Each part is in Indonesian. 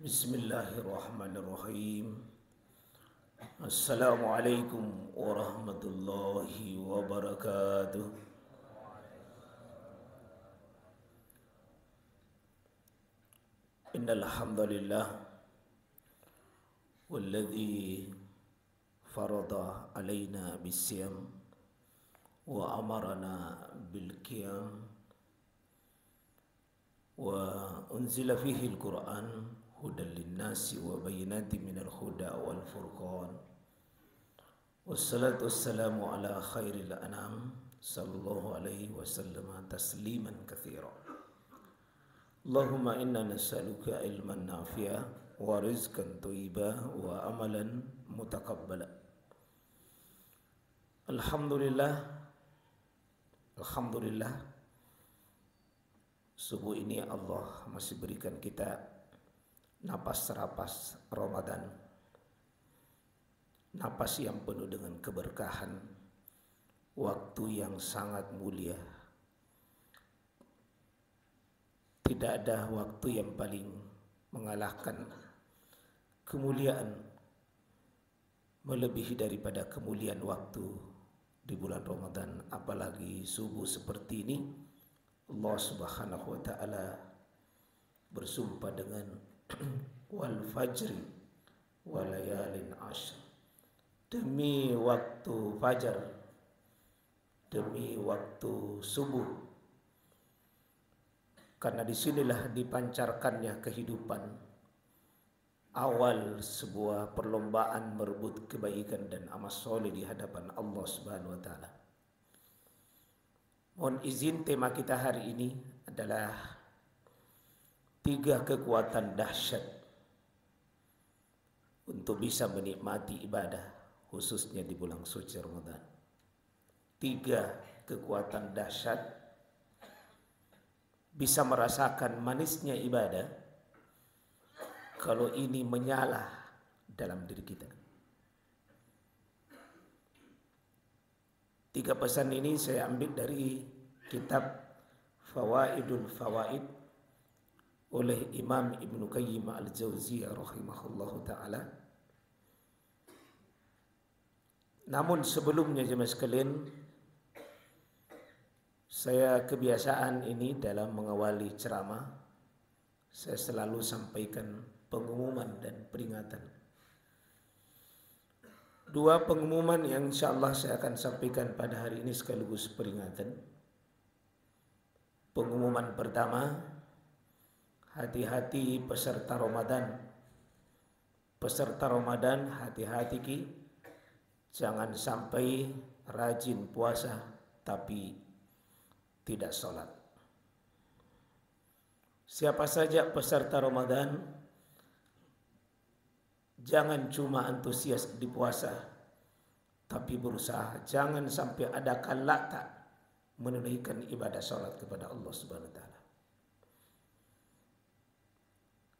Bismillahirrahmanirrahim. Assalamualaikum warahmatullahi wabarakatuh. Innal hamdalillah walladzi farada alaina bisyam wa amarana bil qiyam wa unzila fihi al-Qur'an hudan linnasi wa bayyinatin minal huda wal furqan. Wassalatu wassalamu ala khairil anam sallallahu alaihi wasallam tasliman katsira. Allahumma inna nas'aluka ilman nafi'a wa rizqan thayyiban wa amalan mutaqabbala. Alhamdulillah, subuh ini Allah masih berikan kita napas-rapas Ramadan, napas yang penuh dengan keberkahan, waktu yang sangat mulia. Tidak ada waktu yang paling mengalahkan kemuliaan melebihi daripada kemuliaan waktu di bulan Ramadan, apalagi subuh seperti ini. Allah Subhanahu wa taala bersumpah dengan wal fajri wa layalin ashr, demi waktu fajar, demi waktu subuh, karena disinilah dipancarkannya kehidupan, awal sebuah perlombaan merebut kebaikan dan amal soleh di hadapan Allah Subhanahu wa taala. Mohon izin, tema kita hari ini adalah 3 kekuatan dahsyat untuk bisa menikmati ibadah, khususnya di bulan suci Ramadan. 3 kekuatan dahsyat bisa merasakan manisnya ibadah kalau ini menyala dalam diri kita. 3 pesan ini saya ambil dari kitab Fawaidul Fawaid oleh Imam Ibnu Qayyim al-Jauziyah rahimahullahu ta'ala. Namun sebelumnya jemaah sekalian, saya kebiasaan ini dalam mengawali ceramah, saya selalu sampaikan pengumuman dan peringatan. 2 pengumuman yang insyaAllah saya akan sampaikan pada hari ini sekaligus peringatan. Pengumuman pertama, hati-hati peserta Ramadan. Peserta Ramadan, hati-hati ki, jangan sampai rajin puasa tapi tidak sholat. Siapa saja peserta Ramadan, jangan cuma antusias di puasa, tapi berusaha jangan sampai ada kalata menunaikan ibadah sholat kepada Allah Subhanahu wa taala.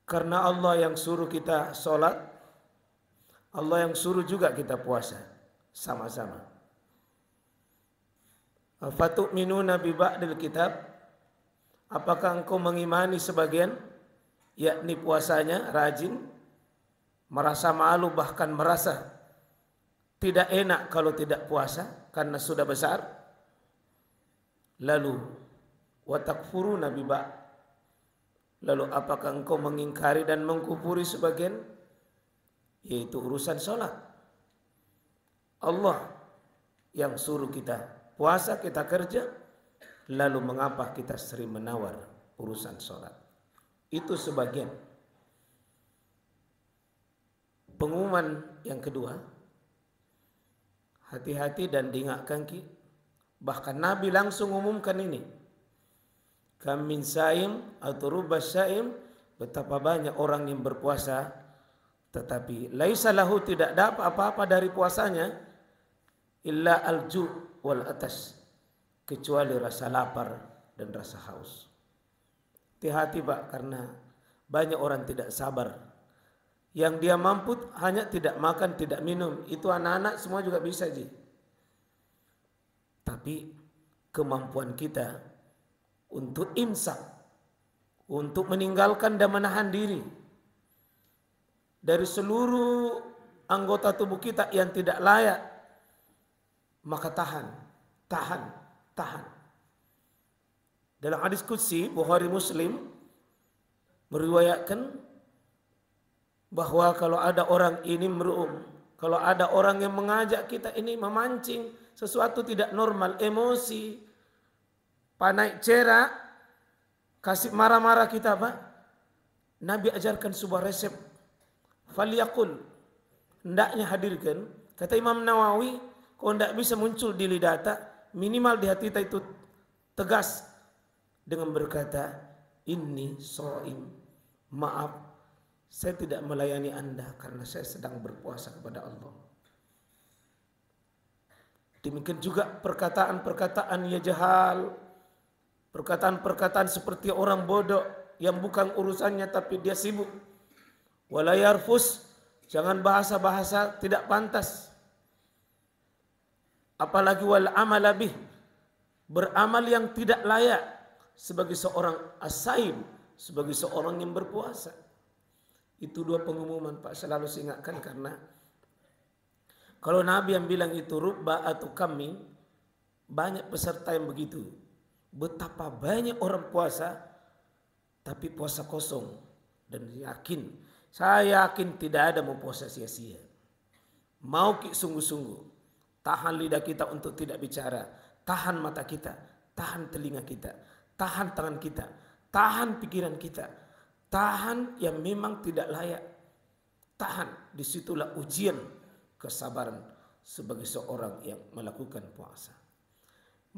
Karena Allah yang suruh kita sholat, Allah yang suruh juga kita puasa sama-sama. Fatu'minuna bi ba'dil kitab, apakah engkau mengimani sebagian, yakni puasanya rajin, merasa malu bahkan merasa tidak enak kalau tidak puasa karena sudah besar. Lalu wa takfuruna bi ba'd, lalu apakah engkau mengingkari dan mengkufuri sebagian, yaitu urusan sholat. Allah yang suruh kita puasa, kita kerja, lalu mengapa kita sering menawar urusan sholat? Itu sebagian. Pengumuman yang kedua, hati-hati dan diingatkan ki, bahkan Nabi langsung umumkan ini. Kam min saim atau rubas saim, betapa banyak orang yang berpuasa tetapi laisa lahu, tidak dapat apa-apa dari puasanya, illa alju wal atas, kecuali rasa lapar dan rasa haus. Hati-hati Pak, karena banyak orang tidak sabar. Yang dia mampu hanya tidak makan, tidak minum, itu anak-anak semua juga bisa ji. Tapi kemampuan kita untuk imsak, untuk meninggalkan dan menahan diri, dari seluruh anggota tubuh kita yang tidak layak, maka tahan. Dalam hadis qudsi Bukhari Muslim meriwayatkan bahwa kalau ada orang ini kalau ada orang yang mengajak kita ini memancing sesuatu tidak normal, emosi, panai cera, kasih marah-marah kita, Pak. Nabi ajarkan sebuah resep. Falyaqul, hendaknya hadirkan. Kata Imam Nawawi, kalau tidak bisa muncul di lidah, minimal di hati kita itu tegas dengan berkata, inni shaim, maaf, saya tidak melayani Anda karena saya sedang berpuasa kepada Allah. Demikian juga perkataan-perkataan ya jahal, perkataan-perkataan seperti orang bodoh yang bukan urusannya tapi dia sibuk. Wala yarfus, jangan bahasa-bahasa tidak pantas. Apalagi wal amala bih, beramal yang tidak layak sebagai seorang as-saim, sebagai seorang yang berpuasa. Itu dua pengumuman, Pak, selalu saya ingatkan, karena kalau Nabi yang bilang itu rubba atau kami, banyak peserta yang begitu. Betapa banyak orang puasa tapi puasa kosong, dan saya yakin tidak ada mau puasa sia-sia. Mau sungguh-sungguh, tahan lidah kita untuk tidak bicara, tahan mata kita, tahan telinga kita, tahan tangan kita, tahan pikiran kita, tahan yang memang tidak layak, tahan. Disitulah ujian kesabaran sebagai seorang yang melakukan puasa.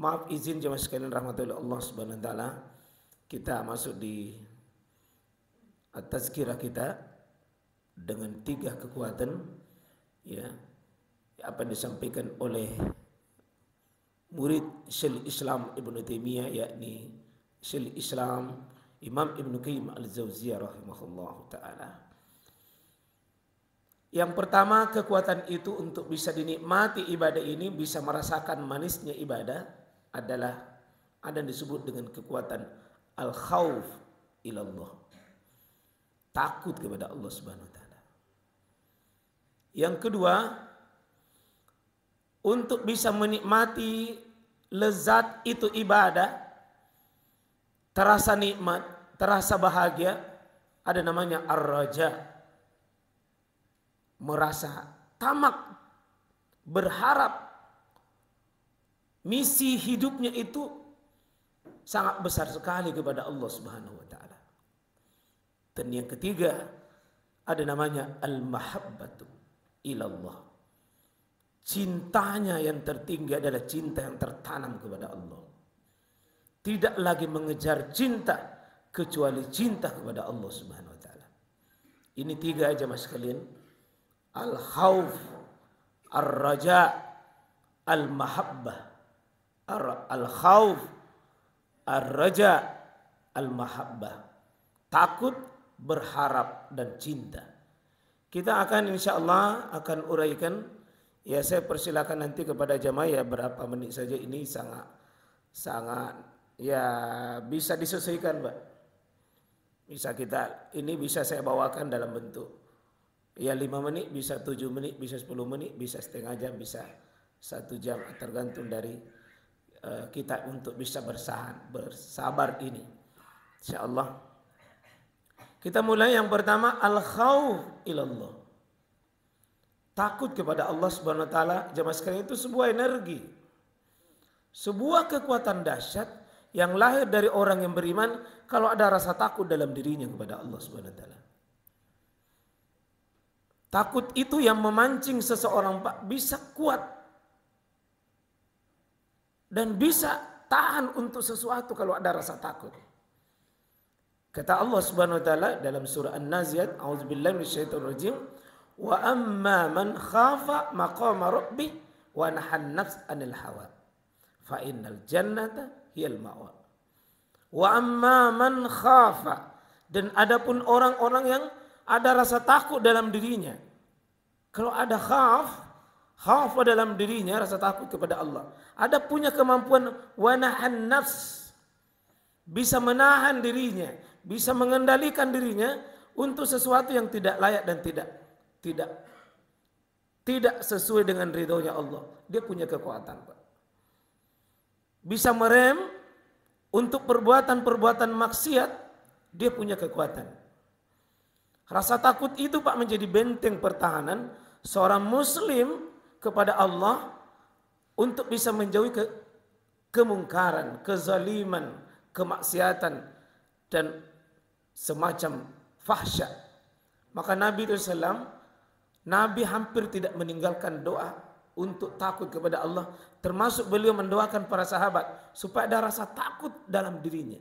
Maaf, izin jemaah sekalian rahmatullah Allah subhanahu wa ta'ala, kita masuk di tazkirah kita dengan 3 kekuatan ya apa yang disampaikan oleh murid Syekhul Islam Ibnu Taimiyah, yakni Syekhul Islam Imam Ibnu Qayyim Al-Jauziyah rahimahullah ta'ala. Yang pertama, kekuatan itu untuk bisa dinikmati ibadah ini, bisa merasakan manisnya ibadah, adalah ada yang disebut dengan kekuatan al-khauf ilallah, takut kepada Allah subhanahu wa ta'ala. Yang kedua, untuk bisa menikmati lezat itu ibadah, terasa nikmat, terasa bahagia, ada namanya ar-raja, merasa tamak, berharap. Misi hidupnya itu sangat besar sekali kepada Allah subhanahu wa ta'ala. Dan yang ketiga, ada namanya al-mahabbatu ilallah. Cintanya yang tertinggi adalah cinta yang tertanam kepada Allah. Tidak lagi mengejar cinta kecuali cinta kepada Allah subhanahu wa ta'ala. Ini 3 aja mas sekalian. Al-khawf, ar-raja, al-mahabbah. Al-khawf, ar-raja, al-mahabbah. Takut, berharap, dan cinta. Kita akan insyaAllah akan uraikan. Ya, saya persilakan nanti kepada jamaah ya, berapa menit saja, ini sangat ya bisa disesuaikan, Pak. Bisa ini bisa saya bawakan dalam bentuk ya 5 menit, bisa 7 menit, bisa 10 menit, bisa setengah jam, bisa 1 jam, tergantung dari kita untuk bisa bersabar ini. Insyaallah. Kita mulai yang pertama, al-khauf ilallah. Takut kepada Allah subhanahu wa ta'ala, jemaah sekalian, itu sebuah energi. Sebuah kekuatan dahsyat yang lahir dari orang yang beriman kalau ada rasa takut dalam dirinya kepada Allah subhanahu wa ta'ala. Takut itu yang memancing seseorang, Pak, bisa kuat dan bisa tahan untuk sesuatu kalau ada rasa takut. Kata Allah subhanahu wa ta'ala dalam surah An-Nazi'at, a'udzubillahi minasyaitonir rajim, wa amma man khafa maqama rabbih wa nahan nafs anil hawa fa innal jannata hiyal ma'wa. Wa amma man khafa, dan adapun orang-orang yang ada rasa takut dalam dirinya. Kalau ada khaf dalam dirinya, rasa takut kepada Allah. Ada punya kemampuan wanahan nafs, bisa menahan dirinya, bisa mengendalikan dirinya. untuk sesuatu yang tidak layak dan tidak sesuai dengan ridhonya Allah. Dia punya kekuatan, Pak. Bisa merem untuk perbuatan-perbuatan maksiat, dia punya kekuatan. Rasa takut itu, Pak, menjadi benteng pertahanan seorang muslim kepada Allah untuk bisa menjauhi kemungkaran, kezaliman, kemaksiatan, dan semacam fahsya. Maka Nabi SAW, Nabi hampir tidak meninggalkan doa untuk takut kepada Allah. Termasuk beliau mendoakan para sahabat supaya ada rasa takut dalam dirinya.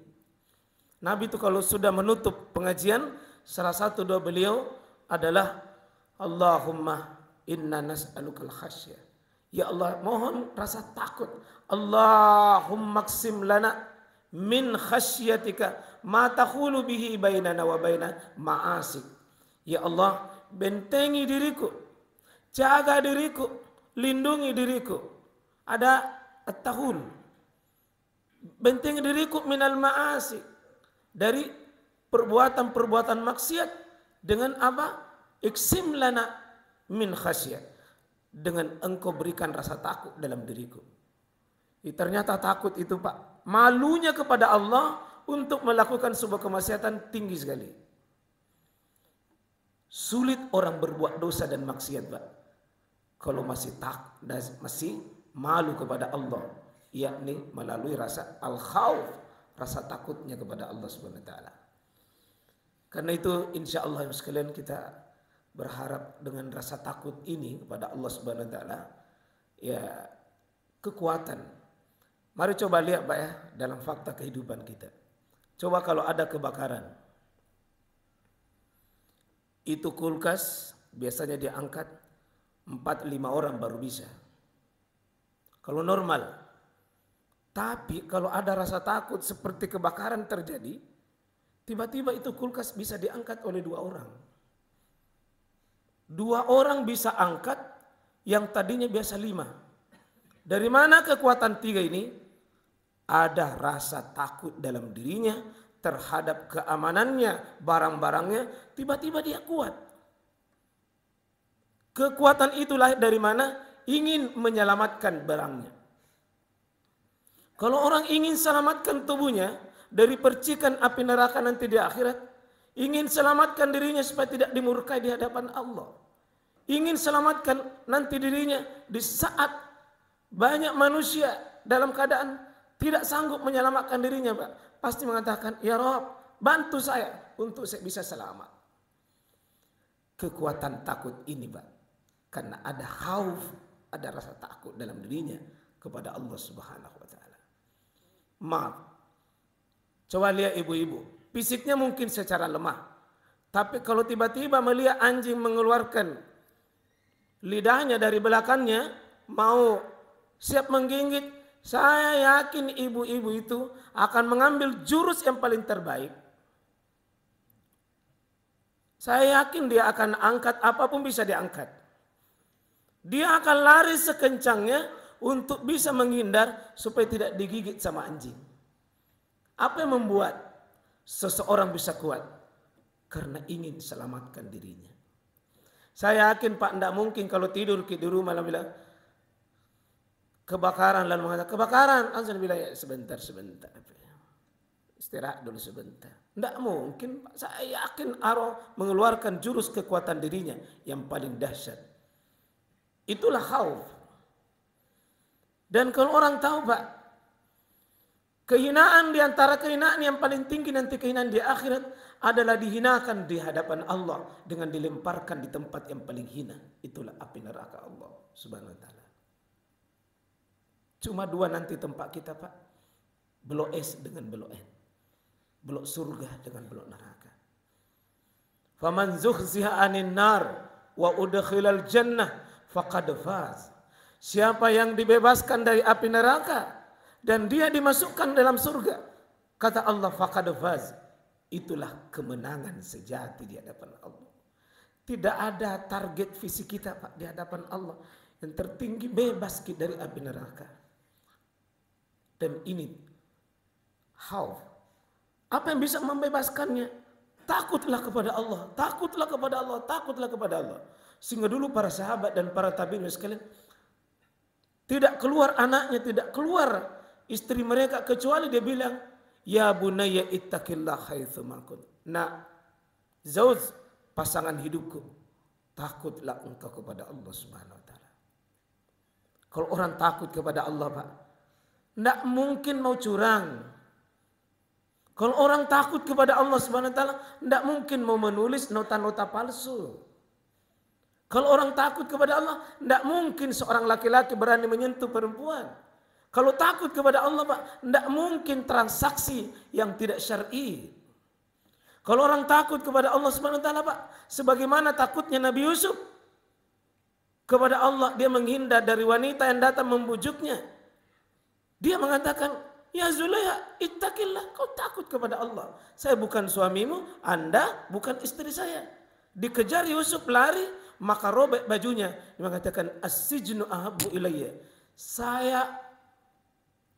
Nabi itu kalau sudah menutup pengajian, salah satu doa beliau adalah Allahumma inna nas'alukal khasyah. Ya Allah, mohon rasa takut. Allahumma qsim lana min khasyatika ma tahulu bihi bainana wa baina ma'asik. Ya Allah, bentengi diriku, jaga diriku, lindungi diriku. Ada at-tahul. Bentengi diriku minal ma'asik, dari perbuatan-perbuatan maksiat. Dengan apa? Iksim lana min khasyat, dengan engkau berikan rasa takut dalam diriku. Ternyata takut itu, Pak, malunya kepada Allah untuk melakukan sebuah kemaksiatan tinggi sekali. Sulit orang berbuat dosa dan maksiat, Pak, kalau masih malu kepada Allah, yakni melalui rasa al-khawf, rasa takutnya kepada Allah Subhanahu wa taala. Karena itu insya Allah sekalian kita berharap dengan rasa takut ini kepada Allah Subhanahu wa taala, ya, kekuatan. Mari coba lihat, Pak, ya, dalam fakta kehidupan kita. Coba kalau ada kebakaran, itu kulkas biasanya diangkat 4-5 orang baru bisa. Kalau normal. Tapi kalau ada rasa takut seperti kebakaran terjadi, tiba-tiba itu kulkas bisa diangkat oleh 2 orang. 2 orang bisa angkat yang tadinya biasa 5. Dari mana kekuatan 3 ini? Ada rasa takut dalam dirinya terhadap keamanannya, barang-barangnya, tiba-tiba dia kuat. Kekuatan itulah dari mana? Ingin menyelamatkan barangnya. Kalau orang ingin selamatkan tubuhnya dari percikan api neraka nanti di akhirat, ingin selamatkan dirinya supaya tidak dimurkai di hadapan Allah, ingin selamatkan nanti dirinya di saat banyak manusia dalam keadaan tidak sanggup menyelamatkan dirinya, Pak, pasti mengatakan, ya Rob, bantu saya untuk saya bisa selamat. Kekuatan takut ini, Pak, karena ada khauf, ada rasa takut dalam dirinya kepada Allah Subhanahu wa taala. Maaf, coba lihat ibu-ibu, fisiknya mungkin secara lemah, tapi kalau tiba-tiba melihat anjing mengeluarkan lidahnya dari belakangnya mau siap menggigit, saya yakin ibu-ibu itu akan mengambil jurus yang paling terbaik. Saya yakin dia akan angkat apapun bisa diangkat. Dia akan lari sekencangnya untuk bisa menghindar supaya tidak digigit sama anjing. Apa yang membuat seseorang bisa kuat? Karena ingin selamatkan dirinya. Saya yakin, Pak, tidak mungkin kalau tidur di rumah lalu bilang kebakaran, lalu mengatakan kebakaran, langsung bilang ya sebentar, istirahat dulu sebentar. Tidak mungkin, Pak. Saya yakin Aro mengeluarkan jurus kekuatan dirinya yang paling dahsyat. Itulah khauf. Dan kalau orang tahu, Pak, kehinaan di antara kehinaan yang paling tinggi nanti kehinaan di akhirat adalah dihinakan di hadapan Allah dengan dilemparkan di tempat yang paling hina. Itulah api neraka Allah Subhanahu wa taala. Cuma 2 nanti tempat kita, Pak. Blok S dengan blok N. Blok surga dengan blok neraka. Faman zuhziha 'anil nar wa udkhilal jannah faqad faz. Siapa yang dibebaskan dari api neraka dan dia dimasukkan dalam surga, kata Allah, faqad faz, itulah kemenangan sejati di hadapan Allah. Tidak ada target visi kita, Pak, di hadapan Allah. Yang tertinggi bebas dari api neraka. Dan ini khauf. Apa yang bisa membebaskannya? takutlah kepada Allah, takutlah kepada Allah, takutlah kepada Allah. Sehingga dulu para sahabat dan para tabi'in sekalian tidak keluar anaknya, tidak keluar istri mereka kecuali dia bilang, ya bunayya ittaqillah haitsu ma kunt. Nak, zauj, pasangan hidupku, takutlah engkau kepada Allah Subhanahu wa taala. Kalau orang takut kepada Allah, Pak, tidak mungkin mau curang. Kalau orang takut kepada Allah Subhanahu wa taala, tidak mungkin mau menulis nota-nota palsu. Kalau orang takut kepada Allah, tidak mungkin seorang laki-laki berani menyentuh perempuan. Kalau takut kepada Allah, Pak, tidak mungkin transaksi yang tidak syar'i. Kalau orang takut kepada Allah Subhanahu wa taala, Pak, sebagaimana takutnya Nabi Yusuf kepada Allah, dia menghindar dari wanita yang datang membujuknya. Dia mengatakan, ya Zulaiha, ittaqillah, kau takut kepada Allah. Saya bukan suamimu, Anda bukan istri saya. Dikejar Yusuf lari, maka robek bajunya. Dia mengatakan, as-sijnu ahabbu ilayya. Saya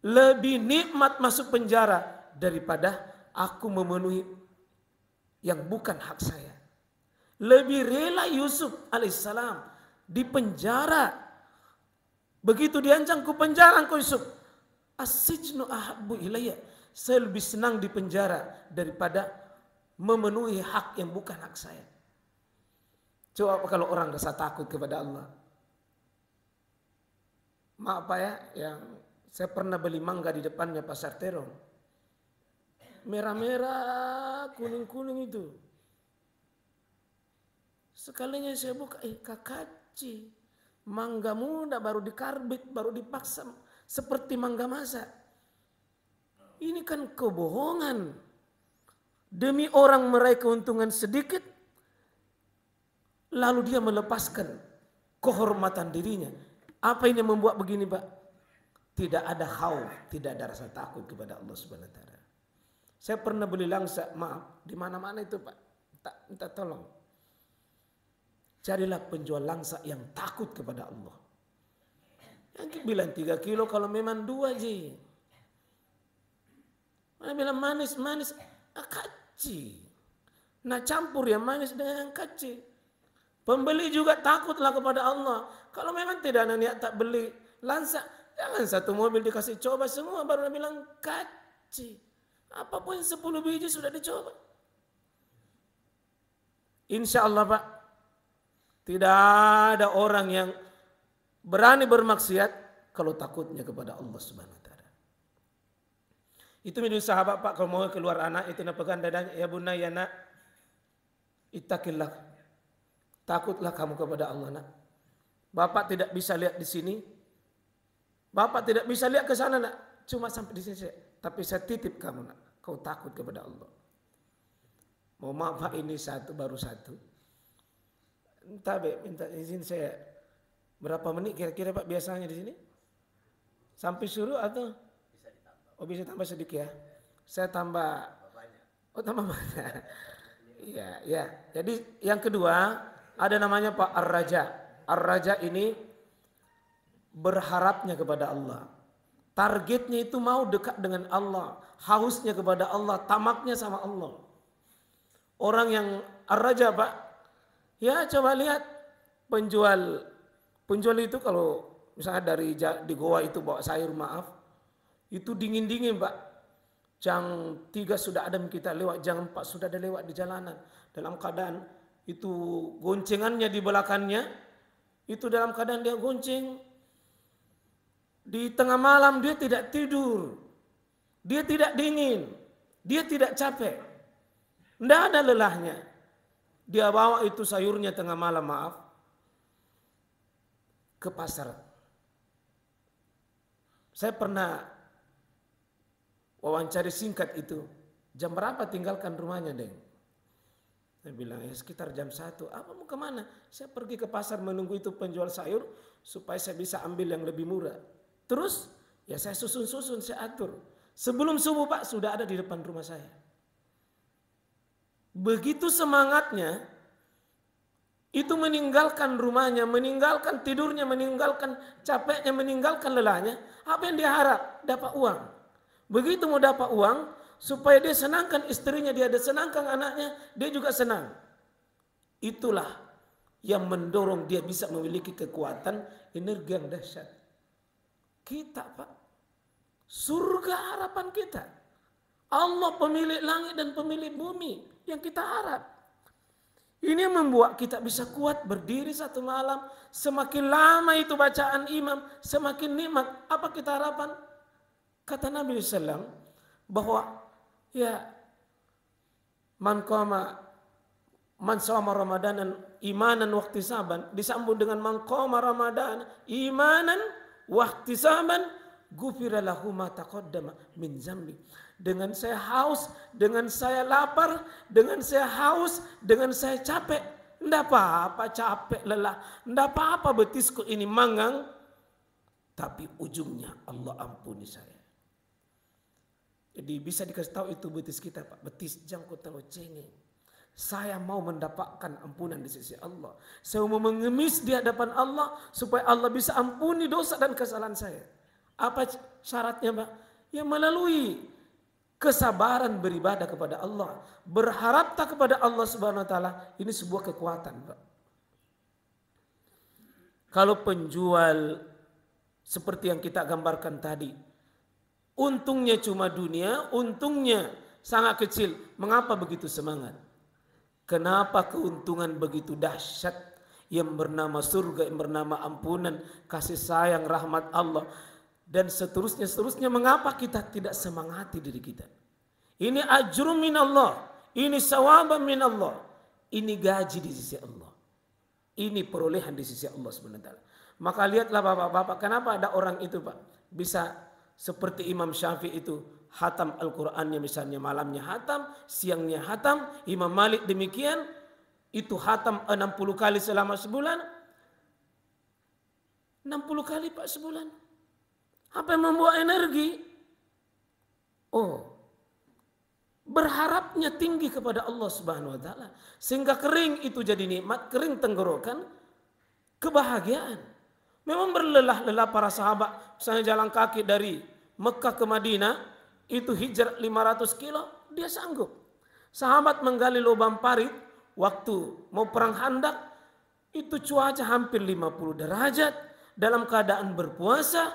lebih nikmat masuk penjara daripada aku memenuhi yang bukan hak saya. Lebih rela Yusuf alaihissalam di penjara. Begitu diancam, ku penjara engkau Yusuf. As-sijnu ahabbu ilayya. Saya lebih senang di penjara daripada memenuhi hak yang bukan hak saya. Coba kalau orang rasa takut kepada Allah. Maaf Pak ya, yang saya pernah beli mangga di depannya Pasar Terong. Merah-merah, kuning-kuning itu. Sekalinya saya buka, kakaci. Mangga muda baru dikarbit, baru dipaksa. Seperti mangga masak. Ini kan kebohongan. Demi orang meraih keuntungan sedikit, lalu dia melepaskan kehormatan dirinya. Apa ini yang membuat begini, Pak? Tidak ada khauf, tidak ada rasa takut kepada Allah Subhanahu wa taala. Saya pernah beli langsa, maaf, di mana-mana itu, Pak. Minta tolong. Carilah penjual langsa yang takut kepada Allah. Yang bilang 3 kilo kalau memang 2 ji. Mana bilang manis-manis, kaci. Nah campur ya manis dengan kaci. Pembeli juga takutlah kepada Allah. Kalau memang tidak ada niat tak beli langsa, jangan satu mobil dikasih coba semua baru bilang kaci. Apapun 10 biji sudah dicoba. Insya Allah Pak, tidak ada orang yang berani bermaksiat kalau takutnya kepada Allah Subhanahu wa taala. Itu menjadi sahabat Pak, kalau mau keluar anak itu pegang dadanya, ya bunayya nak, ittaqillah. Takutlah kamu kepada Allah nak. Bapak tidak bisa lihat di sini. Bapak tidak bisa lihat ke sana nak. Cuma sampai di sini. Tapi saya titip kamu nak. Kau takut kepada Allah. Mau maaf Pak, ini baru satu. Entah minta izin saya. Berapa menit kira-kira Pak biasanya di sini? Sampai suruh atau? Bisa ditambah. Oh bisa tambah sedikit ya. Saya tambah. Oh tambah banyak. Iya, ya. Jadi yang kedua ada namanya Pak Ar-Raja. Ar-Raja ini berharapnya kepada Allah. Targetnya itu mau dekat dengan Allah. Hausnya kepada Allah, tamaknya sama Allah. Orang yang Ar-Raja Pak, ya coba lihat penjual itu kalau misalnya di goa itu bawa sayur maaf, itu dingin-dingin Pak. Jam 3 sudah ada kita lewat, jam 4 sudah ada lewat di jalanan. Dalam keadaan itu goncengannya di belakangnya, itu dalam keadaan dia gonceng. Di tengah malam dia tidak tidur, dia tidak dingin, dia tidak capek, tidak ada lelahnya. Dia bawa itu sayurnya tengah malam maaf ke pasar. Saya pernah wawancari singkat itu, jam berapa tinggalkan rumahnya Deng? Saya bilang ya sekitar jam 1. Apa mau kemana? Saya pergi ke pasar menunggu itu penjual sayur supaya saya bisa ambil yang lebih murah. Terus ya saya susun, saya atur. Sebelum subuh Pak sudah ada di depan rumah saya. Begitu semangatnya, itu meninggalkan rumahnya, meninggalkan tidurnya, meninggalkan capeknya, meninggalkan lelahnya. Apa yang dia harap? Dapat uang. Begitu mau dapat uang, supaya dia senangkan istrinya, dia senangkan anaknya, dia juga senang. Itulah yang mendorong dia bisa memiliki kekuatan energi yang dahsyat. Kita Pak, surga harapan kita. Allah pemilik langit dan pemilik bumi yang kita harap. Ini membuat kita bisa kuat berdiri satu malam. Semakin lama itu bacaan imam, semakin nikmat. Apa kita harapan? Kata Nabi SAW bahwa ya man shoma ramadanan imanan wahtisaban, disambung dengan man qama ramadan imanan wahtisaban ghufira lahu ma taqaddama min zambi. Dengan saya haus, dengan saya lapar, dengan saya haus, dengan saya capek, enggak apa-apa capek lelah, enggak apa-apa betisku ini manggang, tapi ujungnya Allah ampuni saya. Jadi bisa dikasih tahu itu betis kita Pak, betis jangkut tahu cengeng. Saya mau mendapatkan ampunan di sisi Allah. Saya mau mengemis di hadapan Allah supaya Allah bisa ampuni dosa dan kesalahan saya. Apa syaratnya Pak? Ya melalui kesabaran beribadah kepada Allah, berharap tak kepada Allah Subhanahu wa taala, ini sebuah kekuatan, Pak. Kalau penjual seperti yang kita gambarkan tadi, untungnya cuma dunia, untungnya sangat kecil. Mengapa begitu semangat? Kenapa keuntungan begitu dahsyat yang bernama surga, yang bernama ampunan, kasih sayang, rahmat Allah dan seterusnya, mengapa kita tidak semangati diri kita? Ini ajrum minallah, ini sawaban minallah, ini gaji di sisi Allah, ini perolehan di sisi Allah SWT. Maka lihatlah bapak-bapak, kenapa ada orang itu Pak bisa seperti Imam Syafi'i itu hatam Al-Qur'annya, misalnya malamnya hatam, siangnya hatam. Imam Malik demikian, itu hatam 60 kali selama sebulan. 60 kali Pak sebulan. Apa yang membawa energi? Oh, berharapnya tinggi kepada Allah Subhanahu wa taala sehingga kering itu jadi nikmat, kering tenggorokan, kebahagiaan. Memang berlelah-lelah para sahabat, misalnya jalan kaki dari Mekah ke Madinah, itu hijrah 500 kilo, dia sanggup. Sahabat menggali lubang parit, waktu mau perang Khandaq, itu cuaca hampir 50 derajat, dalam keadaan berpuasa,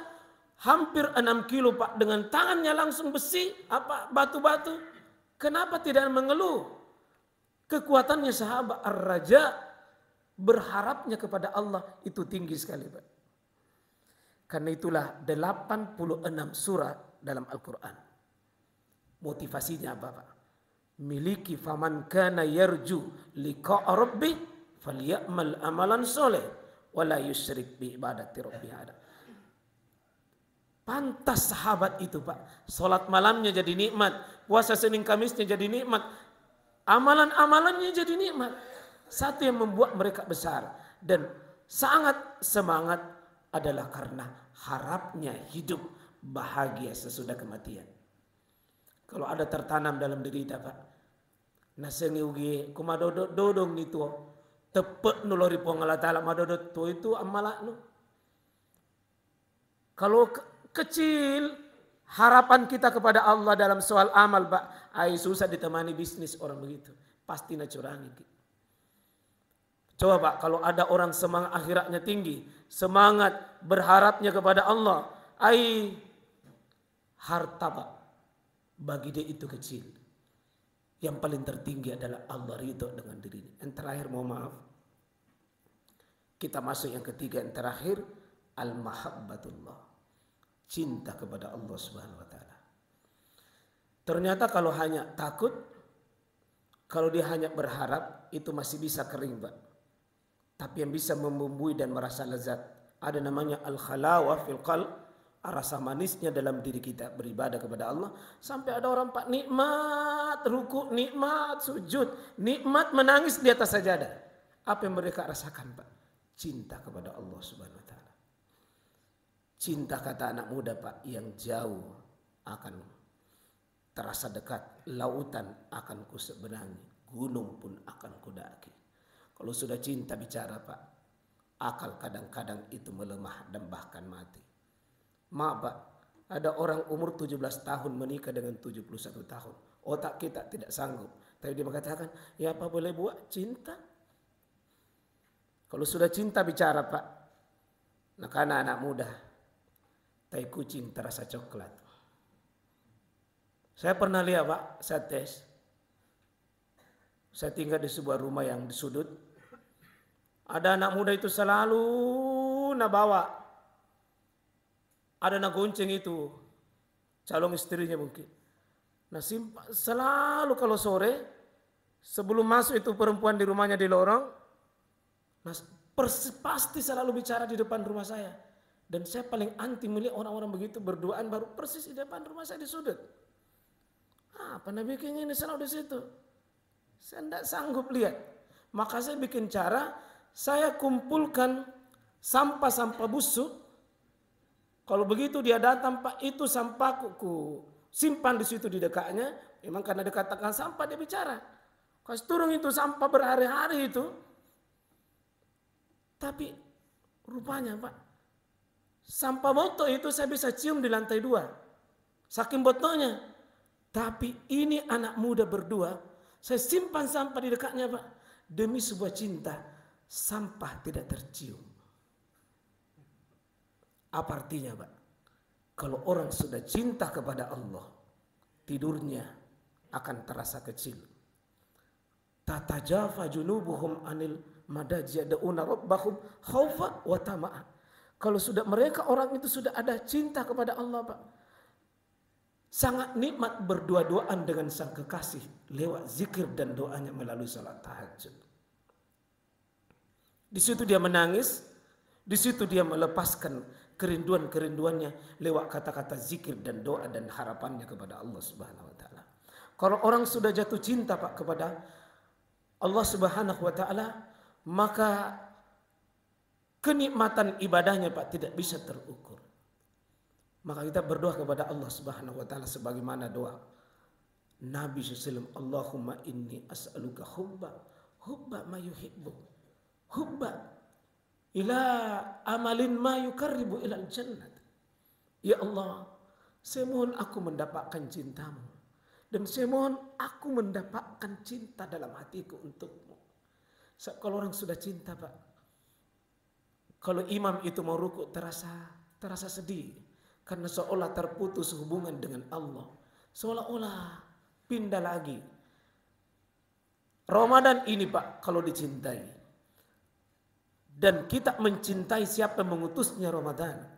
hampir 6 kilo Pak, dengan tangannya langsung besi, batu-batu. Kenapa tidak mengeluh? Kekuatannya sahabat Ar-Raja, berharapnya kepada Allah itu tinggi sekali Pak. Karena itulah 86 surah dalam Al-Quran. Motivasinya apa Pak? Miliki faman kana yarju liqa'a rabbih falyamal amalan soleh wala yusyrik bi ibadati rabbih ahada. Pantas sahabat itu Pak, sholat malamnya jadi nikmat, puasa Senin Kamisnya jadi nikmat, amalan-amalannya jadi nikmat. Satu yang membuat mereka besar dan sangat semangat adalah karena harapnya hidup bahagia sesudah kematian. Kalau ada tertanam dalam diri kita Pak, nasengi ugi kumadodong itu tepek nulori Allah Ta'ala madodot itu amalak nu. Kalau kecil harapan kita kepada Allah dalam soal amal Pak, susah ditemani bisnis orang begitu, pasti nak curangi. Coba Pak, kalau ada orang semangat akhiratnya tinggi, semangat berharapnya kepada Allah, harta Pak, bagi dia itu kecil. Yang paling tertinggi adalah Allah ridho dengan dirinya. Yang terakhir, mohon maaf, kita masuk yang ketiga, yang terakhir, al-mahabbatullah. Cinta kepada Allah Subhanahu wa taala. Ternyata kalau hanya takut, kalau dia hanya berharap, itu masih bisa kering Pak. Tapi yang bisa membumbui dan merasa lezat, ada namanya al-khalawah fil qalb, rasa manisnya dalam diri kita beribadah kepada Allah. Sampai ada orang Pak nikmat ruku, nikmat sujud, nikmat menangis di atas sajadah. Apa yang mereka rasakan Pak? Cinta kepada Allah Subhanahu wa taala. Cinta kata anak muda Pak, yang jauh akan terasa dekat, lautan akan kuseberangi, gunung pun akan kudaki. Kalau sudah cinta bicara Pak, akal kadang-kadang itu melemah dan bahkan mati. Maaf Pak, Ada orang umur 17 tahun menikah dengan 71 tahun. Otak kita tidak sanggup. Tapi dia mengatakan, ya apa boleh buat, cinta. Kalau sudah cinta bicara Pak. Nah karena anak muda. Tai kucing terasa coklat. Saya pernah lihat Pak, saya tes. Saya tinggal di sebuah rumah yang di sudut. Ada anak muda itu selalu bawa. Ada gonceng itu, calon istrinya mungkin. Nah selalu kalau sore, sebelum masuk itu perempuan di rumahnya di lorong, nah pasti selalu bicara di depan rumah saya. Dan saya paling anti melihat orang-orang begitu berduaan baru persis di depan rumah saya di sudut. Apa Nabi bikin ini selalu di situ? Saya tidak sanggup lihat. Maka saya bikin cara, saya kumpulkan sampah-sampah busuk. Kalau begitu dia datang Pak, itu sampahku simpan di situ di dekatnya. Memang karena dikatakan sampah dia bicara. Kasih turun itu sampah berhari-hari itu. Tapi rupanya Pak, sampah botol itu saya bisa cium di lantai 2. Saking botolnya. Tapi ini anak muda berdua, saya simpan sampah di dekatnya Pak. Demi sebuah cinta, sampah tidak tercium. Apa artinya Pak? Kalau orang sudah cinta kepada Allah, tidurnya akan terasa kecil. Tatajafa junubuhum anil madaji yad'una rabbahum khaufa wa tama'a. Kalau sudah mereka orang itu sudah ada cinta kepada Allah Pak. Sangat nikmat berdua-duaan dengan sang kekasih lewat zikir dan doanya melalui salat tahajud. Di situ dia menangis, di situ dia melepaskan kerinduan-kerinduannya lewat kata-kata zikir dan doa dan harapannya kepada Allah Subhanahu wa taala. Kalau orang sudah jatuh cinta Pak kepada Allah Subhanahu wa taala, maka kenikmatan ibadahnya Pak tidak bisa terukur. Maka kita berdoa kepada Allah Subhanahu wa taala sebagaimana doa Nabi SAW, Allahumma inni as'aluka hubba ma yuhibbu, hubba ila amalin ma yukarribu ilal jannat. Ya Allah, saya mohon aku mendapatkan cintamu. Dan saya mohon aku mendapatkan cinta dalam hatiku untukmu. Kalau orang sudah cinta Pak, kalau imam itu mau rukuk terasa sedih. Karena seolah terputus hubungan dengan Allah. Seolah-olah pindah lagi. Ramadan ini Pak kalau dicintai. Dan kita mencintai siapa yang mengutusnya Ramadan.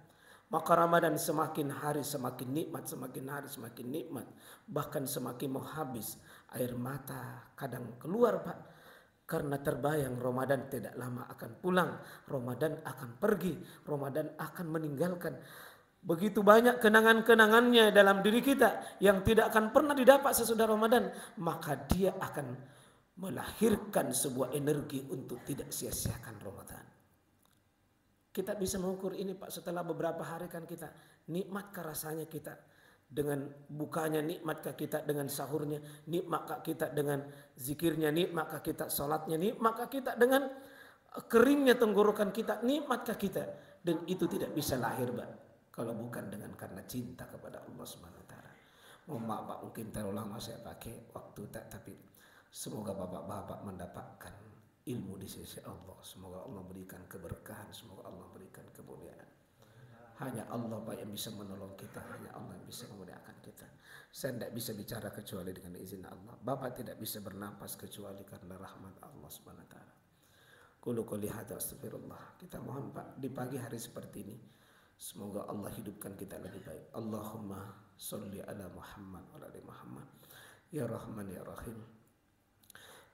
Maka Ramadan semakin hari semakin nikmat, semakin hari semakin nikmat. Bahkan semakin mau habis. Air mata kadang keluar Pak. Karena terbayang Ramadan tidak lama akan pulang. Ramadan akan pergi. Ramadan akan meninggalkan. Begitu banyak kenangan-kenangannya dalam diri kita. Yang tidak akan pernah didapat sesudah Ramadan. Maka dia akan melahirkan sebuah energi untuk tidak sia-siakan Ramadan. Kita bisa mengukur ini Pak setelah beberapa hari kan kita nikmatkah rasanya kita dengan bukanya, nikmatkah kita dengan sahurnya, nikmatkah kita dengan zikirnya, nikmatkah kita salatnya, nikmatkah kita dengan keringnya tenggorokan kita, nikmatkah kita. Dan itu tidak bisa lahir Pak kalau bukan dengan karena cinta kepada Allah Subhanahu wa taala. Mohon maaf Pak, mungkin terlalu lama saya pakai waktu tapi semoga bapak-bapak mendapatkan ilmu di sisi Allah. Semoga Allah berikan keberkahan. Semoga Allah berikan kemuliaan. Hanya Allah Pak yang bisa menolong kita. Hanya Allah yang bisa memuliakan kita. Saya tidak bisa bicara kecuali dengan izin Allah. Bapak tidak bisa bernapas kecuali karena rahmat Allah Subhanahu wa taala. Qulu qouli hadza astaghfirullah. Kita mohon Pak di pagi hari seperti ini. Semoga Allah hidupkan kita lebih baik. Allahumma sholli ala Muhammad wa ala ali Muhammad. Ya Rahman ya Rahim.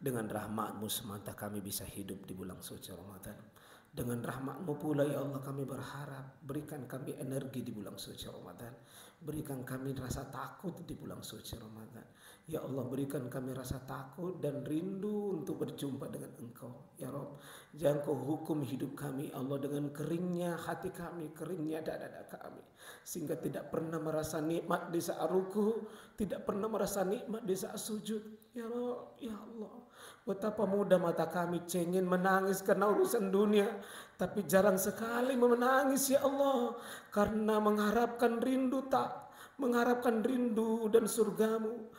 Dengan rahmat-Mu semata kami bisa hidup di bulan suci Ramadan. Dengan rahmat-Mu pula ya Allah kami berharap berikan kami energi di bulan suci Ramadan. Berikan kami rasa takut di bulan suci Ramadan. Ya Allah berikan kami rasa takut dan rindu untuk berjumpa dengan Engkau. Ya Rabb, jangan Kau hukum hidup kami Allah dengan keringnya hati kami, keringnya dada kami. Sehingga tidak pernah merasa nikmat di saat ruku, tidak pernah merasa nikmat di saat sujud. Ya Rob, ya Allah, betapa mudah mata kami cengin menangis karena urusan dunia, tapi jarang sekali menangis ya Allah, karena mengharapkan rindu dan surgamu.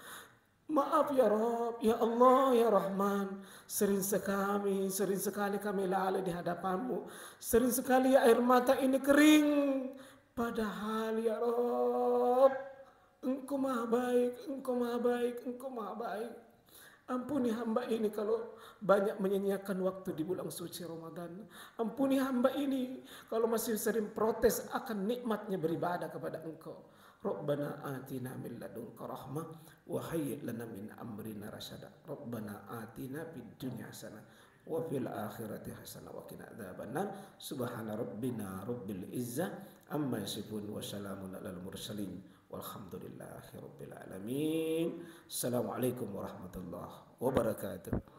Maaf ya Rob, ya Allah, ya Rahman, sering sekali kami lalai di hadapanmu, sering sekali air mata ini kering, padahal ya Rob, Engkau maha baik, Engkau maha baik, Engkau maha baik. Ampuni hamba ini kalau banyak menyanyiakan waktu di bulan suci Ramadan. Ampuni hamba ini kalau masih sering protes akan nikmatnya beribadah kepada Engkau. Rabbana atina min ladunka rahmah wa hayyi' lana min amrina rasyada. Rabbana atina fid dunya hasanah wa fil akhirati hasanah wa qina adzabannar. Subhana rabbina rabbil izzah amma yasifun wa salamun alal mursalin walhamdulillahi rabbil alamin. Assalamualaikum warahmatullahi wabarakatuh.